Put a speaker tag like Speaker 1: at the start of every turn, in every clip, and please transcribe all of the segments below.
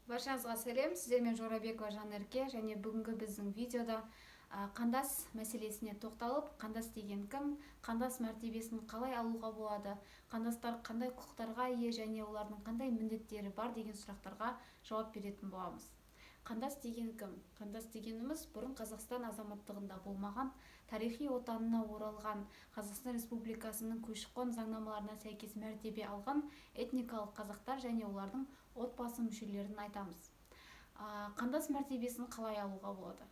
Speaker 1: Баршаңызға сәлем, сіздермен Жорабекова Жанерке, және бүгінгі біздің видеода қандас мәселесіне тоқталып, қандас деген кім, қандас мәртебесін қалай алуға болады, қандастар қандай құқықтарға ие және олардың қандай міндеттері бар деген сұрақтарға жауап беретін боламыз. Қандас деген кім? Қандас дегеніміз бұрын Қазақстан азаматтығында болмаған, тарихи отанына оралған, Қазақстан Республикасының көші-қон заңнамаларына сәйкес мәртебе алған этникалық қазақтар және олардың отбасы мүшелерін айтамыз. Қандас мәртебесін қалай алуға болады?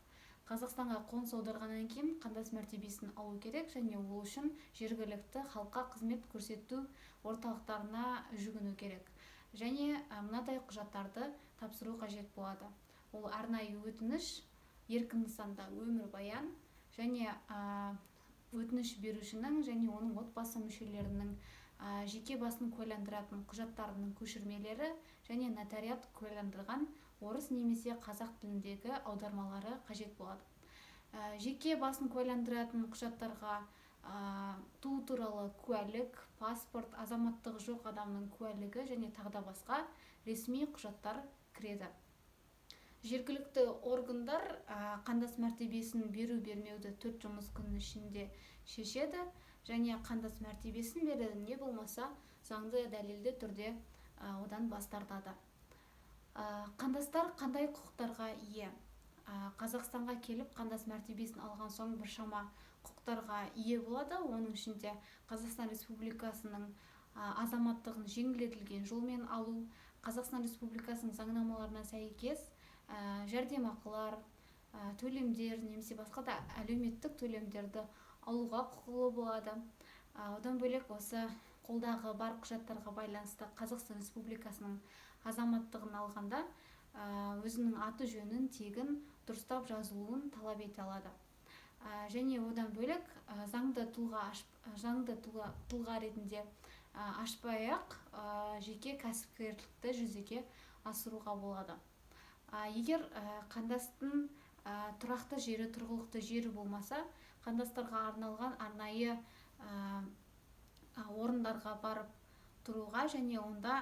Speaker 1: Қазақстанға қоныс аударғаннан кейін қандас мәртебесін алу керек және ол үшін жергілікті халыққа қызмет көрсету орталықтарына жүгіну керек. Және мынадай құжаттарды тапсыру қажет болады. Ол арнайы өтініш, еркін нысанда өмірбаян және өтініш берушінің және оның отбасы мүшелерінің жеке басын куәландыратын құжаттарының көшірмелері және нотариат куәландырған орыс немесе қазақ тіліндегі аудармалары қажет болады. Жеке басын куәландыратын құжаттарға туу туралы куәлік, паспорт, азаматтығы жоқ адамның куәлігі және тағы басқа ресми құжаттар кіреді. Жергілікті органдар қандас мәртебесін беру-бермеуді 4 жұмыс күнінің ішінде шешеді және қандас мәртебесін береді, не болмаса заңды дәлелді түрде одан бас тартады. Қандастар қандай құқықтарға ие? Қазақстанға келіп қандас мәртебесін алған соң біршама құқықтарға ие болады. Оның ішінде Қазақстан Республикасының азаматтығын жеңілдетілген жолмен алу, Қазақстан Республикасының заңнамаларына сәйкес жәрдемақылар, төлемдер немесе басқа да әлеуметтік төлемдерді алуға құқылы болады. Одан бөлек осы қолдағы бар құжаттарға байланысты Қазақстан Республикасының азаматтығын алғанда өзінің аты жөнін, тегін дұрыстап жазылуын талап ете алады. Және одан бөлек заңды тұлға ретінде ашпай-ақ жеке кәсіпкерлікті жүзеге асыруға болады. Егер қандастың тұрақты жері, тұрғылықты жері болмаса, қандастарға арналған арнайы орындарға барып тұруға және онда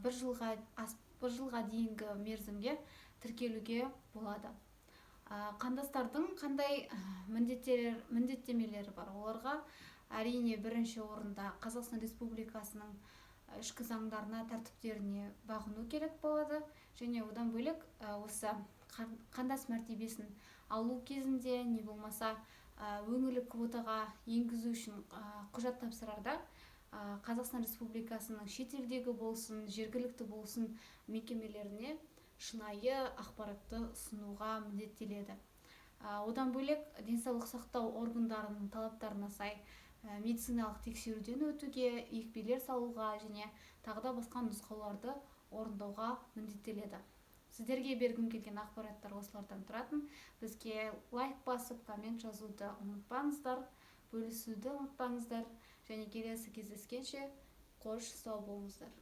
Speaker 1: бір жылға дейінгі мерзімге тіркелуге болады. Қандастардың қандай міндеттемелері бар? Оларға әрине бірінші орында Қазақстан Республикасының ішкі заңдарына, тәртіптеріне бағыну керек болады. Және одан бөлек осы қандас мәртебесін алу кезінде не болмаса өңірлік квотаға енгізу үшін құжат тапсырарда Қазақстан Республикасының шетелдегі болсын, жергілікті болсын мекемелеріне шынайы ақпаратты ұсынуға міндеттеледі. Одан бөлек денсаулық сақтау органдарының талаптарына сай медициналық тексеруден өтуге, екпелер салуға және тағы басқа нұсқауларды орындауға міндеттеледі. Сіздерге бергім келген ақпараттар осылардан тұратын. Бізге лайк басып, коммент жазуды ұмытпаңыздар, бөлісуді ұмытпаңыздар және келесі кездескенше қош сау болыңыздар.